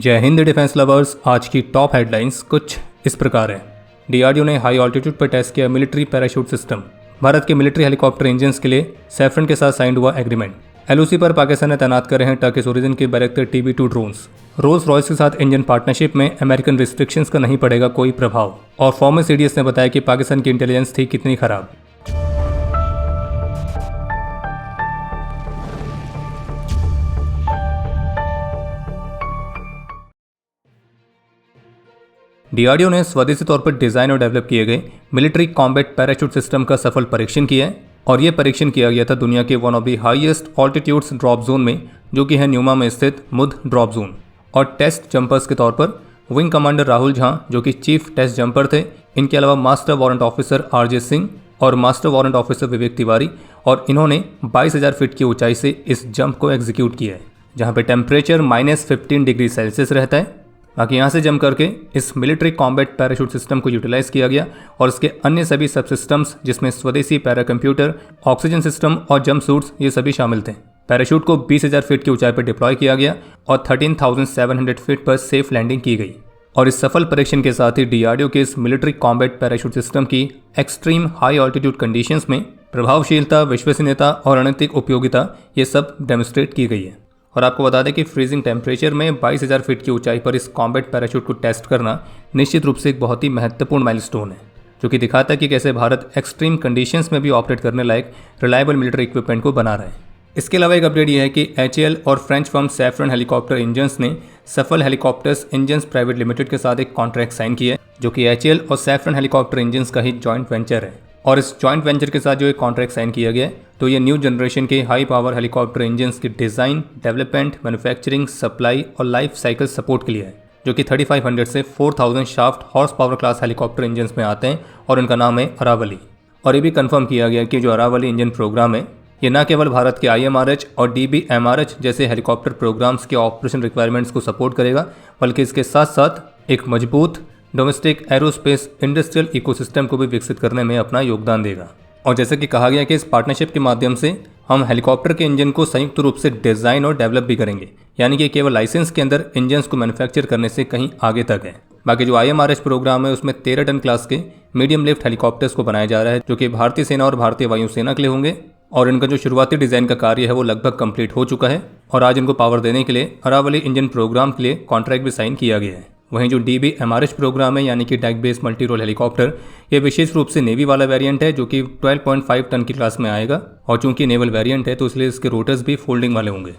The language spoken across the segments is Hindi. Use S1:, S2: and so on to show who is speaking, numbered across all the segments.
S1: जय हिंद डिफेंस लवर्स। आज की टॉप हेडलाइंस कुछ इस प्रकार है। डीआरडीओ ने हाई ऑल्टीट्यूड पर टेस्ट किया मिलिट्री पैराशूट सिस्टम। भारत के मिलिट्री हेलीकॉप्टर इंजन्स के लिए सैफरन के साथ साइन हुआ एग्रीमेंट। एलओसी पर पाकिस्तान ने तैनात करे हैं टर्किश ओरिजिन के बैरक्टर TB2 ड्रोन्स। रोल्स रॉयस के साथ इंजन पार्टनरशिप में अमेरिकन रिस्ट्रिक्शंस का नहीं पड़ेगा कोई प्रभाव। और फॉर्मर सीडीएस ने बताया कि पाकिस्तान की इंटेलिजेंस थी कितनी खराब। डीआरडीओ ने स्वदेशी तौर पर डिजाइन और डेवलप किए गए मिलिट्री कॉम्बैट पैराशूट सिस्टम का सफल परीक्षण किया है और यह परीक्षण किया गया था दुनिया के one of the highest altitudes drop zone में, जो कि है न्यूमा में स्थित मुद ड्रॉप जोन। और टेस्ट जंपर्स के तौर पर विंग कमांडर राहुल झा, जो कि चीफ टेस्ट जंपर थे, इनके अलावा master warrant officer RJ Singh और master warrant officer Vivek Tiwari, और इन्होंने 22,000 फीट की ऊंचाई से इस जंप को एग्जीक्यूट किया है, जहां पे टेम्परेचर -15 डिग्री सेल्सियस रहता है। बाकी यहाँ से जंप करके इस मिलिट्री कॉम्बैट पैराशूट सिस्टम को यूटिलाइज किया गया और इसके अन्य सभी सब सिस्टम्स, जिसमें स्वदेशी पैरा कंप्यूटर, ऑक्सीजन सिस्टम और जंप सूट्स, ये सभी शामिल थे। पैराशूट को 20,000 फीट की ऊंचाई पर डिप्लॉय किया गया और 13,700 फीट पर सेफ लैंडिंग की गई। और इस सफल परीक्षण के साथ ही डीआरडीओ के इस मिलिट्री कॉम्बैट पैराशूट सिस्टम की एक्सट्रीम हाई ऑल्टीट्यूड कंडीशंस में प्रभावशीलता, विश्वसनीयता और रणनीतिक उपयोगिता, ये सब डेमोन्स्ट्रेट की गई है। और आपको बता दें कि फ्रीजिंग टेम्परेचर में 22,000 फीट की ऊंचाई पर इस कॉम्बैट पैराशूट को टेस्ट करना निश्चित रूप से एक बहुत ही महत्वपूर्ण माइलस्टोन है, जो कि दिखाता है कि कैसे भारत एक्सट्रीम कंडीशंस में भी ऑपरेट करने लायक रिलायबल मिलिट्री इक्विपमेंट को बना रहा है। इसके अलावा एक अपडेट यह है कि HAL और French firm saffron helicopter engines ने सफल हेलीकॉप्टर्स इंजन्स प्राइवेट लिमिटेड के साथ एक कॉन्ट्रैक्ट साइन किया है, जो कि HAL और सैफरन हेलीकॉप्टर इंजन्स का ही जॉइंट वेंचर है। और इस जॉइंट वेंचर के साथ जो एक कॉन्ट्रैक्ट साइन किया गया है, तो ये न्यू जनरेशन के हाई पावर हेलीकॉप्टर इंजन्स के डिज़ाइन, डेवलपमेंट, मैन्युफैक्चरिंग, सप्लाई और लाइफ साइकिल सपोर्ट के लिए है, जो कि 3500 से 4000 shaft horse power class helicopter engines में आते हैं और इनका नाम है अरावली। और ये भी कंफर्म किया गया कि जो अरावली इंजन प्रोग्राम है, ये न केवल भारत के IMRH और DBMRH जैसे हेलीकॉप्टर प्रोग्राम्स के ऑपरेशन रिक्वायरमेंट्स को सपोर्ट करेगा, बल्कि इसके साथ साथ एक मजबूत डोमेस्टिक एरोस्पेस इंडस्ट्रियल इकोसिस्टम को भी विकसित करने में अपना योगदान देगा। और जैसे कि कहा गया कि इस पार्टनरशिप के माध्यम से हम हेलीकॉप्टर के इंजन को संयुक्त रूप से डिज़ाइन और डेवलप भी करेंगे, यानी कि केवल लाइसेंस के अंदर इंजन्स को मैन्युफैक्चर करने से कहीं आगे तक है। बाकी जो IMRH प्रोग्राम है, उसमें 13 टन क्लास के मीडियम लिफ्ट हेलीकॉप्टर्स को बनाया जा रहा है, जो कि भारतीय सेना और भारतीय वायुसेना के लिए होंगे। और इनका जो शुरुआती डिज़ाइन का कार्य है वो लगभग कंप्लीट हो चुका है और आज इनको पावर देने के लिए अरावली इंजन प्रोग्राम के लिए कॉन्ट्रैक्ट भी साइन किया गया है। वहीं जो DBMRH प्रोग्राम है, यानी कि deck based multi role helicopter, ये विशेष रूप से नेवी वाला वेरिएंट है, जो कि 12.5 टन की क्लास में आएगा। और चूंकि नेवल वेरिएंट है, तो इसलिए इसके रोटर्स भी फोल्डिंग वाले होंगे।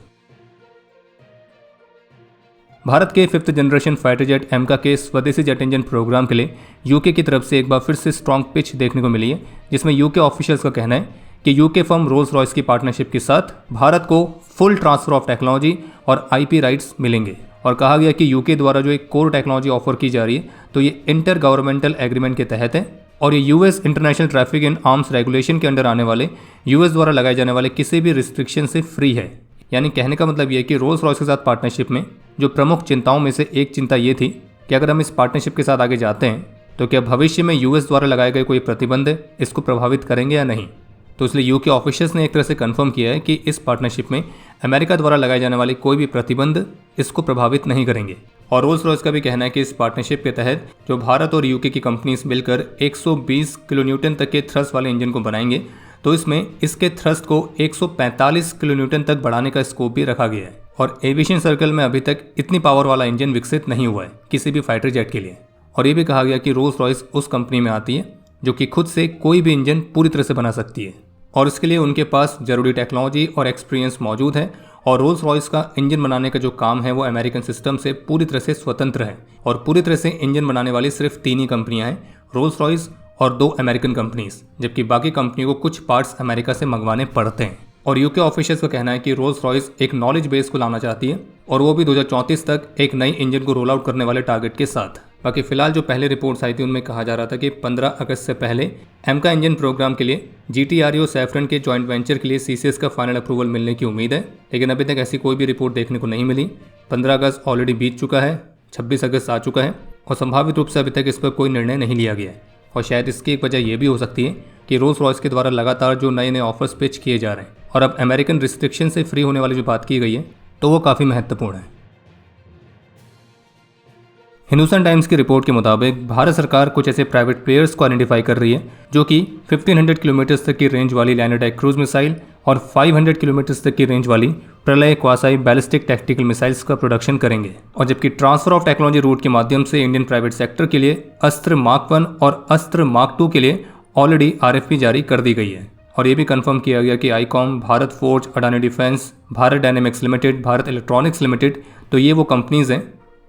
S1: भारत के 5th जनरेशन फाइटर जेट एमका के स्वदेशी जेट इंजन प्रोग्राम के लिए यूके की तरफ से एक बार फिर से स्ट्रॉन्ग पिच देखने को मिली है, जिसमें यूके ऑफिशियल्स का कहना है कि यूके फर्म रोल्स रॉयस की पार्टनरशिप के साथ भारत को फुल ट्रांसफर ऑफ टेक्नोलॉजी और IP राइट्स मिलेंगे। और कहा गया कि यूके द्वारा जो एक कोर टेक्नोलॉजी ऑफर की जा रही है, तो ये इंटर गवर्नमेंटल एग्रीमेंट के तहत है और ये US international traffic in arms regulation के अंडर आने वाले US द्वारा लगाए जाने वाले किसी भी रिस्ट्रिक्शन से फ्री है। यानी कहने का मतलब ये कि रोल्स रॉयस के साथ पार्टनरशिप में जो प्रमुख चिंताओं में से एक चिंता ये थी कि अगर हम इस पार्टनरशिप के साथ आगे जाते हैं, तो क्या भविष्य में US द्वारा लगाए गए कोई प्रतिबंध इसको प्रभावित करेंगे या नहीं। तो इसलिए यूके ऑफिशियल्स ने एक तरह से कंफर्म किया है कि इस पार्टनरशिप में अमेरिका द्वारा लगाए जाने वाले कोई भी प्रतिबंध इसको प्रभावित नहीं करेंगे। और रोल्स रॉयस का भी कहना है कि इस पार्टनरशिप के तहत जो भारत और यूके की कंपनीज मिलकर 120 किलोन्यूटन तक के थ्रस्ट वाले इंजन को बनाएंगे, तो इसमें इसके थ्रस्ट को 145 किलोन्यूटन तक बढ़ाने का स्कोप भी रखा गया है। और एविएशन सर्कल में अभी तक इतनी पावर वाला इंजन विकसित नहीं हुआ है किसी भी फाइटर जेट के लिए। और ये भी कहा गया कि रोल्स रॉयस उस कंपनी में आती है जो कि खुद से कोई भी इंजन पूरी तरह से बना सकती है और इसके लिए उनके पास जरूरी टेक्नोलॉजी और एक्सपीरियंस मौजूद है। और रोल्स रॉयस का इंजन बनाने का जो काम है वो अमेरिकन सिस्टम से पूरी तरह से स्वतंत्र है और पूरी तरह से इंजन बनाने वाली सिर्फ 3 ही कंपनियां हैं, रोल्स रॉयस और 2 अमेरिकन कंपनीज, जबकि बाकी कंपनियों को कुछ पार्ट्स अमेरिका से मंगवाने पड़ते हैं। और यूके ऑफिशियल्स का कहना है कि रोल्स रॉयस एक नॉलेज बेस को लाना चाहती है और वो भी 2034 तक एक नई इंजन को रोल आउट करने वाले टारगेट के साथ। बाकी फिलहाल जो पहले रिपोर्ट्स आई थी उनमें कहा जा रहा था कि 15 अगस्त से पहले एमका इंजन प्रोग्राम के लिए GTRO सैफरन के जॉइंट वेंचर के लिए CCS का फाइनल अप्रूवल मिलने की उम्मीद है, लेकिन अभी तक ऐसी कोई भी रिपोर्ट देखने को नहीं मिली। 15 अगस्त ऑलरेडी बीत चुका है, 26 अगस्त आ चुका है और संभावित रूप से अभी तक इस पर कोई निर्णय नहीं लिया गया है। और शायद इसकी एक वजह यह भी हो सकती है कि रोल्स रॉयस के द्वारा लगातार जो नए नए ऑफर्स पिच किए जा रहे हैं और अब अमेरिकन रिस्ट्रिक्शन से फ्री होने वाली जो बात की गई है, तो वो काफ़ी महत्वपूर्ण है। हिंदुस्तान टाइम्स की रिपोर्ट के मुताबिक भारत सरकार कुछ ऐसे प्राइवेट प्लेयर्स को आइडेंटिफाई कर रही है जो कि 1500 किलोमीटर तक की रेंज वाली लैंड अटैक क्रूज मिसाइल और 500 किलोमीटर तक की रेंज वाली प्रलय क्वासाई बैलिस्टिक टैक्टिकल मिसाइल्स का प्रोडक्शन करेंगे। और जबकि ट्रांसफर ऑफ टेक्नोलॉजी रूट के माध्यम से इंडियन प्राइवेट सेक्टर के लिए अस्त्र मार्क 1 और अस्त्र मार्क 2 के लिए ऑलरेडी RFP जारी कर दी गई है। और ये भी कंफर्म किया गया कि Icom, Bharat Forge, Adani Defence, Bharat Dynamics Limited, Bharat Electronics Limited, तो ये वो कंपनीज हैं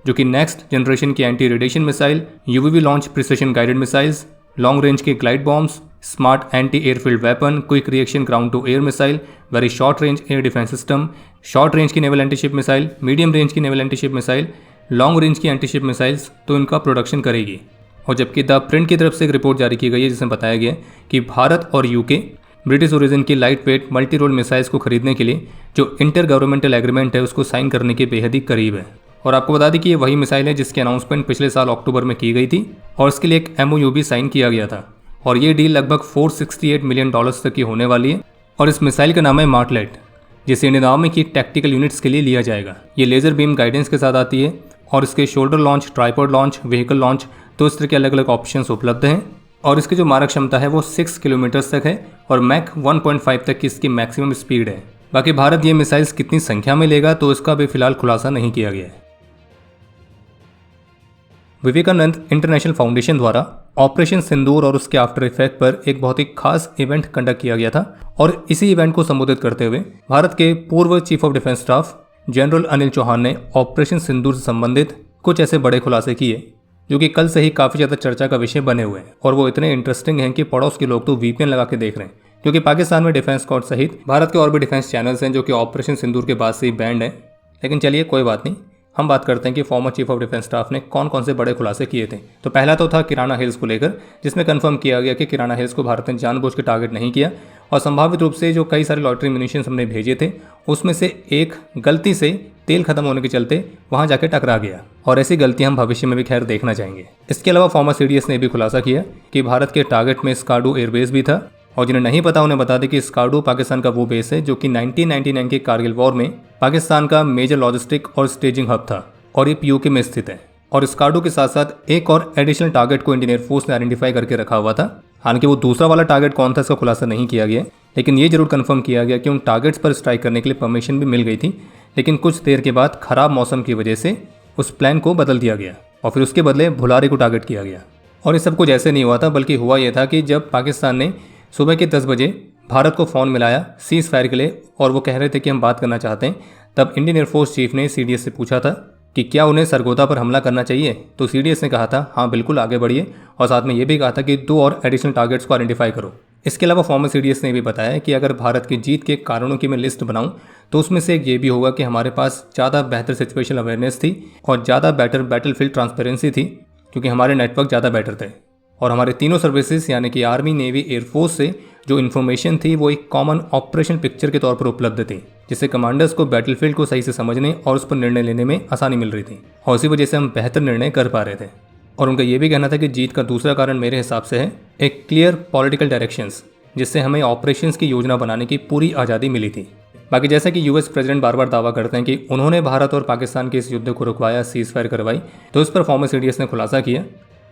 S1: जो कि नेक्स्ट जनरेशन की anti radiation missile, UAV launch precision guided missiles, long range के glide bombs, smart anti airfield weapon, quick reaction ground to air missile, very short range air defence system, short range की naval antiship missile, medium range की naval antiship missile, long range की एंटीशिप मिसाइल्स, तो इनका प्रोडक्शन करेगी। और जबकि द प्रिंट की तरफ से एक रिपोर्ट जारी की गई है जिसमें बताया गया कि भारत और UK ब्रिटिश ओरिजिन की light weight multi role missiles को खरीदने के लिए जो इंटर गवर्नमेंटल एग्रीमेंट है उसको साइन करने के बेहद ही करीब है। और आपको बता दें कि ये वही मिसाइल है जिसकी अनाउंसमेंट पिछले साल अक्टूबर में की गई थी और इसके लिए एक MOU भी साइन किया गया था। और ये डील लगभग $468 मिलियन तक की होने वाली है। और इस मिसाइल का नाम है मार्टलेट, जिसे इंडियन आर्मी की टैक्टिकल यूनिट्स के लिए लिया जाएगा। ये लेज़र बीम गाइडेंस के साथ आती है और इसके shoulder launch, tripod launch, vehicle launch, तो इस तरह के अलग अलग ऑप्शंस उपलब्ध हैं। और इसकी जो मारक क्षमता है वो 6 किलोमीटर तक है और मैक 1.5 तक की इसकी मैक्सिमम स्पीड है। बाकी भारत ये मिसाइल्स कितनी संख्या में लेगा तो इसका भी फिलहाल खुलासा नहीं किया गया है। विवेकानंद इंटरनेशनल फाउंडेशन द्वारा ऑपरेशन सिंदूर और उसके आफ्टर इफेक्ट पर एक बहुत ही खास इवेंट कंडक्ट किया गया था। और इसी इवेंट को संबोधित करते हुए भारत के पूर्व chief of defence staff general Anil Chauhan ने ऑपरेशन सिंदूर से संबंधित कुछ ऐसे बड़े खुलासे किए जो कि कल से ही काफ़ी ज़्यादा चर्चा का विषय बने हुए हैं। और वो इतने इंटरेस्टिंग हैं कि पड़ोस के लोग तो VPN लगा के देख रहे हैं, क्योंकि पाकिस्तान में डिफेंस कोर्ट सहित भारत के और भी डिफेंस चैनल्स हैं जो कि ऑपरेशन सिंदूर के बाद से ही बैंड है। लेकिन चलिए कोई बात नहीं, हम बात करते हैं कि former chief of defence staff ने कौन कौन से बड़े खुलासे किए थे। तो पहला तो था किराना हिल्स को लेकर, जिसमें कंफर्म किया गया कि किराना हिल्स को भारत ने जानबूझ के टारगेट नहीं किया और संभावित रूप से जो कई सारे लॉटरी म्यूनिशंस हमने भेजे थे उसमें से एक गलती से तेल खत्म होने के चलते वहां जाके टकरा गया। और ऐसी गलतियां हम भविष्य में भी खैर देखना चाहेंगे। इसके अलावा फॉर्मर CDS ने भी खुलासा किया कि भारत के टारगेट में स्कार्डू एयरबेस भी था। और जिन्हें नहीं पता उन्हें बता दें कि स्कार्डू पाकिस्तान का वो बेस है जो कि 1999 के कारगिल वॉर में पाकिस्तान का मेजर लॉजिस्टिक और स्टेजिंग हब था और ये POK में स्थित है। और स्कार्डू के साथ साथ एक और एडिशनल टारगेट को इंडियन एयरफोर्स ने आइडेंटिफाई करके रखा हुआ था। हालांकि वो दूसरा वाला टारगेट कौन था इसका खुलासा नहीं किया गया, लेकिन ये जरूर कंफर्म किया गया कि उन टारगेट्स पर स्ट्राइक करने के लिए परमिशन भी मिल गई थी। लेकिन कुछ देर के बाद खराब मौसम की वजह से उस प्लान को बदल दिया गया और फिर उसके बदले भुलारे को टारगेट किया गया। और ये सब कुछ ऐसे नहीं हुआ था, बल्कि हुआ यह था कि जब पाकिस्तान ने सुबह के 10 बजे भारत को फ़ोन मिलाया सीज़ फायर के लिए और वो कह रहे थे कि हम बात करना चाहते हैं, तब इंडियन एयरफोर्स चीफ ने CDS से पूछा था कि क्या उन्हें सरगोदा पर हमला करना चाहिए। तो CDS ने कहा था हाँ बिल्कुल आगे बढ़िए, और साथ में ये भी कहा था कि 2 और एडिशनल टारगेट्स को आइडेंटिफाई करो। इसके अलावा फॉर्मर CDS ने भी बताया कि अगर भारत की जीत के कारणों की मैं लिस्ट बनाऊं तो उसमें से एक ये भी होगा कि हमारे पास ज़्यादा बेहतर सिचुएशन अवेयरनेस थी और ज़्यादा बेटर बैटलफील्ड ट्रांसपेरेंसी थी, क्योंकि हमारे नेटवर्क ज़्यादा बेटर थे और हमारे तीनों सर्विसेज यानी कि आर्मी, नेवी, एयरफोर्स से जो इन्फॉर्मेशन थी वो एक कॉमन ऑपरेशन पिक्चर के तौर पर उपलब्ध थी, जिससे कमांडर्स को बैटलफील्ड को सही से समझने और उस पर निर्णय लेने में आसानी मिल रही थी और इसी वजह से हम बेहतर निर्णय कर पा रहे थे। और उनका ये भी कहना था कि जीत का दूसरा कारण मेरे हिसाब से है एक क्लियर पॉलिटिकल डायरेक्शंस, जिससे हमें ऑपरेशंस की योजना बनाने की पूरी आज़ादी मिली थी। बाकी जैसा कि US प्रेसिडेंट बार बार दावा करते हैं कि उन्होंने भारत और पाकिस्तान के इस युद्ध को रुकवाया, सीज़ फायर करवाई, तो इस पर फॉर्मर CDS ने खुलासा किया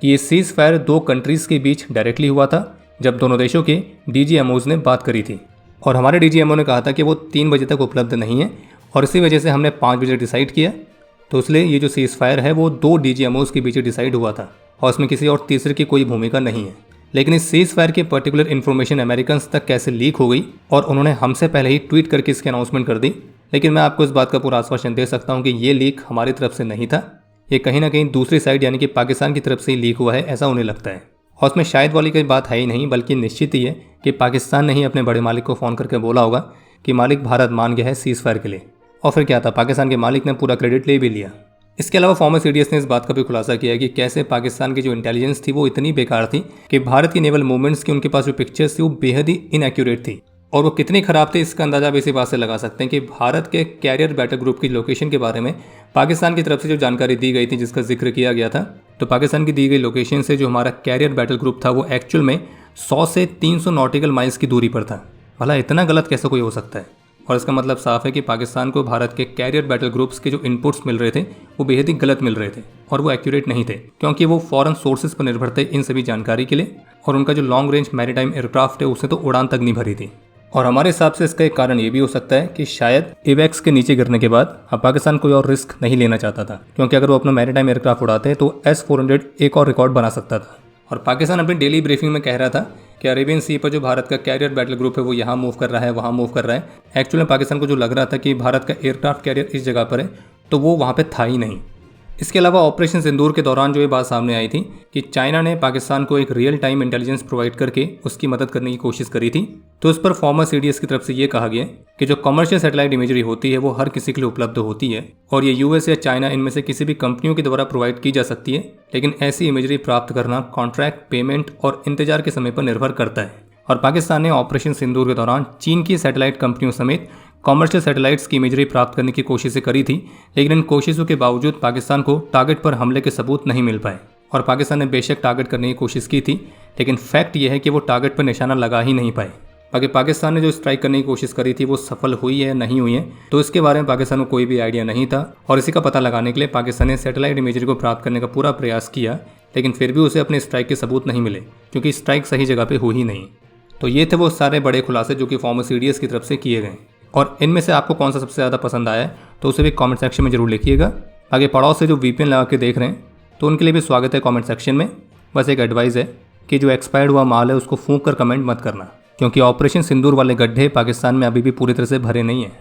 S1: कि ये सीज़ फायर 2 कंट्रीज़ के बीच डायरेक्टली हुआ था जब दोनों देशों के DGMOs ने बात करी थी। और हमारे DGMO ने कहा था कि वो 3 बजे तक उपलब्ध नहीं है और इसी वजह से हमने 5 बजे डिसाइड किया। तो इसलिए ये जो सीज़ फायर है वो 2 DGMOs के बीच डिसाइड हुआ था और इसमें किसी और तीसरे की कोई भूमिका नहीं है। लेकिन इस सीज़ फायर की पर्टिकुलर इन्फॉर्मेशन अमेरिकन्स तक कैसे लीक हो गई और उन्होंने हमसे पहले ही ट्वीट करके इसकी अनाउंसमेंट कर दी। लेकिन मैं आपको इस बात का पूरा आश्वासन दे सकता हूँ कि ये लीक हमारी तरफ से नहीं था, ये कहीं ना कहीं दूसरी साइड यानी कि पाकिस्तान की तरफ से ही लीक हुआ है, ऐसा उन्हें लगता है। और उसमें शायद वाली कोई बात है ही नहीं, बल्कि निश्चित ही है कि पाकिस्तान ने ही अपने बड़े मालिक को फ़ोन करके बोला होगा कि मालिक भारत मान गया है सीज़ फायर के लिए, और फिर क्या था, पाकिस्तान के मालिक ने पूरा क्रेडिट ले भी लिया। इसके अलावा फॉर्मर CDS ने इस बात का भी खुलासा किया कि कैसे पाकिस्तान की जो इंटेलिजेंस थी वो इतनी बेकार थी कि भारत की नेवल मूवमेंट्स की उनके पास जो पिक्चर्स थी वो बेहद ही इनएक्यूरेट थी। और वो कितनी ख़राब थी इसका अंदाज़ा भी इसी बात से लगा सकते हैं कि भारत के कैरियर बैटल ग्रुप की लोकेशन के बारे में पाकिस्तान की तरफ से जो जानकारी दी गई थी, जिसका जिक्र किया गया था, तो पाकिस्तान की दी गई लोकेशन से जो हमारा कैरियर बैटल ग्रुप था वो एक्चुअल में 100 से 300 नॉटिकल माइल्स की दूरी पर था। भला इतना गलत कैसे कोई हो सकता है। और इसका मतलब साफ है कि पाकिस्तान को भारत के कैरियर बैटल ग्रुप्स के जो इनपुट्स मिल रहे थे वो बेहद ही गलत मिल रहे थे और वो एक्यूरेट नहीं थे, क्योंकि वो फॉरेन सोर्सेज पर निर्भर थे इन सभी जानकारी के लिए, और उनका जो लॉन्ग रेंज मैरीटाइम एयरक्राफ्ट है उसने तो उड़ान तक नहीं भरी थी। और हमारे हिसाब से इसका एक कारण ये भी हो सकता है कि शायद एवेक्स के नीचे गिरने के बाद अब पाकिस्तान कोई और रिस्क नहीं लेना चाहता था, क्योंकि अगर वो अपना मैरीटाइम एयरक्राफ्ट उड़ाते तो S-400 एक और रिकॉर्ड बना सकता था। और पाकिस्तान अपनी डेली ब्रीफिंग में कह रहा था कि अरेबियन सी पर जो भारत का कैरियर बैटल ग्रुप है वो यहाँ मूव कर रहा है, वहाँ मूव कर रहा है। एक्चुअली पाकिस्तान को जो लग रहा था कि भारत का एयरक्राफ्ट कैरियर इस जगह पर है, तो वो वहाँ पे था ही नहीं। इसके अलावा ऑपरेशन सिंदूर के दौरान जो ये बात सामने आई थी कि चाइना ने पाकिस्तान को एक रियल टाइम इंटेलिजेंस प्रोवाइड करके उसकी मदद करने की कोशिश करी थी, तो इस पर फॉर्मर CDS की तरफ से ये कहा गया कि जो कमर्शियल सैटेलाइट इमेजरी होती है वो हर किसी के लिए उपलब्ध होती है और ये US या चाइना इनमें से किसी भी कंपनियों के द्वारा प्रोवाइड की जा सकती है, लेकिन ऐसी इमेजरी प्राप्त करना कॉन्ट्रैक्ट, पेमेंट और इंतजार के समय पर निर्भर करता है। और पाकिस्तान ने ऑपरेशन सिंदूर के दौरान चीन की सैटेलाइट कंपनियों समेत कमर्शियल सैटेलाइट्स की इमेजरी प्राप्त करने की कोशिशें करी थी, लेकिन इन कोशिशों के बावजूद पाकिस्तान को टारगेट पर हमले के सबूत नहीं मिल पाए। और पाकिस्तान ने बेशक टारगेट करने की कोशिश की थी, लेकिन फैक्ट यह है कि वो टारगेट पर निशाना लगा ही नहीं पाए। बाकी पाकिस्तान ने जो स्ट्राइक करने की कोशिश करी थी वो सफल हुई है नहीं हुई है, तो इसके बारे में पाकिस्तान को कोई भी आइडिया नहीं था। और इसी का पता लगाने के लिए पाकिस्तान ने सैटेलाइट इमेजरी को प्राप्त करने का पूरा प्रयास किया, लेकिन फिर भी उसे अपने स्ट्राइक के सबूत नहीं मिले, क्योंकि स्ट्राइक सही जगह पर हुई ही नहीं। तो ये थे वो सारे बड़े खुलासे जो कि फॉर्मर CDS की तरफ से किए गए, और इनमें से आपको कौन सा सबसे ज़्यादा पसंद आया है तो उसे भी कमेंट सेक्शन में जरूर लिखिएगा। आगे पड़ोस से जो VPN लगा के देख रहे हैं तो उनके लिए भी स्वागत है कमेंट सेक्शन में। बस एक एडवाइस है कि जो एक्सपायर्ड हुआ माल है उसको फूंक कर कमेंट मत करना, क्योंकि ऑपरेशन सिंदूर वाले गड्ढे पाकिस्तान में अभी भी पूरी तरह से भरे नहीं हैं।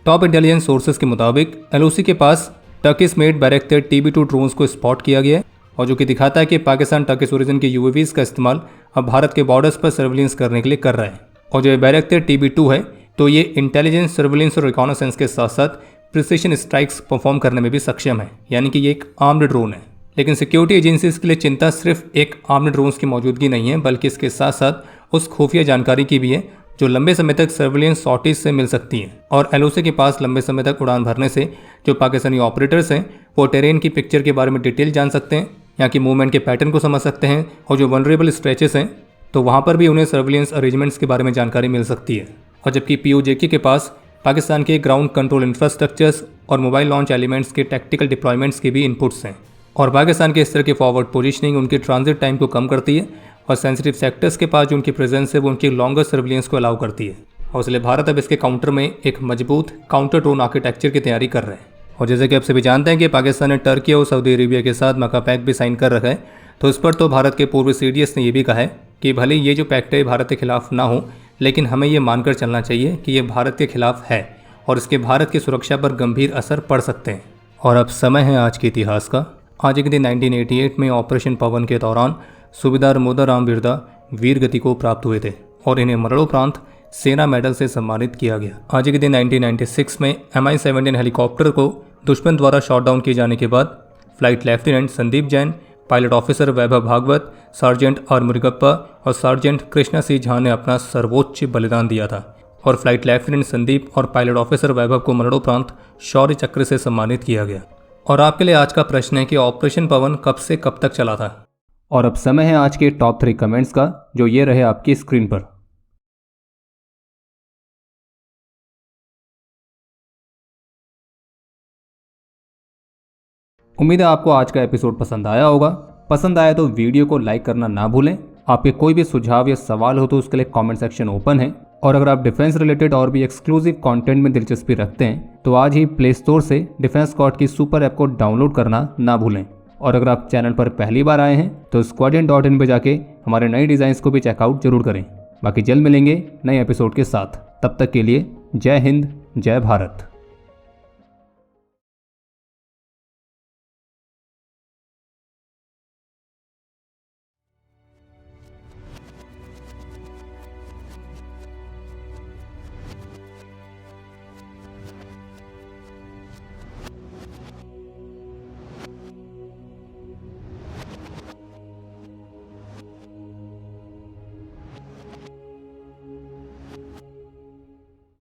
S1: टॉप इंटेलिजेंस सोर्सेज के मुताबिक LOC के पास टर्किश मेड बैरक्टर TB2 ड्रोन्स को स्पॉट किया गया है, और जो कि दिखाता है कि पाकिस्तान टर्किश ओरिजिन के UAVs का इस्तेमाल अब भारत के बॉर्डर्स पर सर्विलेंस करने के लिए कर रहा है। और जो बैरक्टर TB2 है तो ये इंटेलिजेंस, सर्विलेंस और रिकॉनेसेंस के साथ साथ प्रिसिशन स्ट्राइक्स परफॉर्म करने में भी सक्षम है, यानी कि ये एक आर्म्ड ड्रोन है। लेकिन सिक्योरिटी एजेंसीज के लिए चिंता सिर्फ एक आर्म्ड ड्रोन्स की मौजूदगी नहीं है, बल्कि इसके साथ साथ उस खुफिया जानकारी की भी है जो लंबे समय तक सर्विलेंस सॉर्टिज से मिल सकती है। और LOC के पास लंबे समय तक उड़ान भरने से जो पाकिस्तानी ऑपरेटर्स हैं वो टेरेन की पिक्चर के बारे में डिटेल जान सकते हैं, यहाँ की मूवमेंट के पैटर्न को समझ सकते हैं, और जो वनरेबल स्ट्रेचेस हैं तो वहाँ पर भी उन्हें सर्विलेंस अरेंजमेंट्स के बारे में जानकारी मिल सकती है। और जबकि POJK के पास पाकिस्तान के ग्राउंड कंट्रोल इंफ्रास्ट्रक्चर्स और मोबाइल लॉन्च एलिमेंट्स के टैक्टिकल डिप्लॉयमेंट्स के भी इनपुट्स हैं। और पाकिस्तान के इस तरह की फॉरवर्ड पोजीशनिंग उनकी ट्रांजिट टाइम को कम करती है, और सेंसिटिव सेक्टर्स के पास जो उनकी प्रेजेंस है वो उनकी लॉन्गर सर्विलेंस को अलाउ करती है। और इसलिए भारत अब इसके काउंटर में एक मजबूत काउंटर ड्रोन आर्किटेक्चर की तैयारी कर रहे हैं। और जैसे कि आप सभी जानते हैं कि पाकिस्तान ने टर्की और सऊदी अरेबिया के साथ मक्का पैक्ट भी साइन कर रखा है, तो इस पर तो भारत के पूर्व CDS ने यह भी कहा है कि भले ये जो पैक्ट है भारत के खिलाफ ना हो, लेकिन हमें ये मानकर चलना चाहिए कि ये भारत के खिलाफ है और इसके भारत की सुरक्षा पर गंभीर असर पड़ सकते हैं। और अब समय है आज के इतिहास का। आज के दिन 1988 में ऑपरेशन पवन के दौरान सूबेदार मोदाराम बिरदा वीर गति को प्राप्त हुए थे और इन्हें मरणोपरांत सेना मेडल से सम्मानित किया गया। आज के दिन 1996 में Mi-17 हेलीकॉप्टर को दुश्मन द्वारा शॉट डाउन किए जाने के बाद flight lieutenant Sandeep Jain, pilot officer Vaibhav Bhagwat, sergeant R Murugappa और सार्जेंट कृष्णा सी झा ने अपना सर्वोच्च बलिदान दिया था। और फ्लाइट लेफ्टिनेंट संदीप और पायलट ऑफिसर वैभव को मरणोपरांत शौर्य चक्र से सम्मानित किया गया। और आपके लिए आज का प्रश्न है कि ऑपरेशन पवन कब से कब तक चला था। और अब समय है आज के टॉप 3 कमेंट्स का, जो ये रहे आपकी स्क्रीन पर। उम्मीद है आपको आज का एपिसोड पसंद आया होगा। पसंद आया तो वीडियो को लाइक करना ना भूलें। आपके कोई भी सुझाव या सवाल हो तो उसके लिए कमेंट सेक्शन ओपन है। और अगर आप डिफेंस रिलेटेड और भी एक्सक्लूसिव कंटेंट में दिलचस्पी रखते हैं तो आज ही प्ले स्टोर से डिफेंस स्क्वाड की सुपर ऐप को डाउनलोड करना ना भूलें। और अगर आप चैनल पर पहली बार आए हैं तो squadron.in पे जाके हमारे नए डिज़ाइंस को भी चेकआउट जरूर करें। बाकी जल्द मिलेंगे नए एपिसोड के साथ। तब तक के लिए जय हिंद, जय भारत।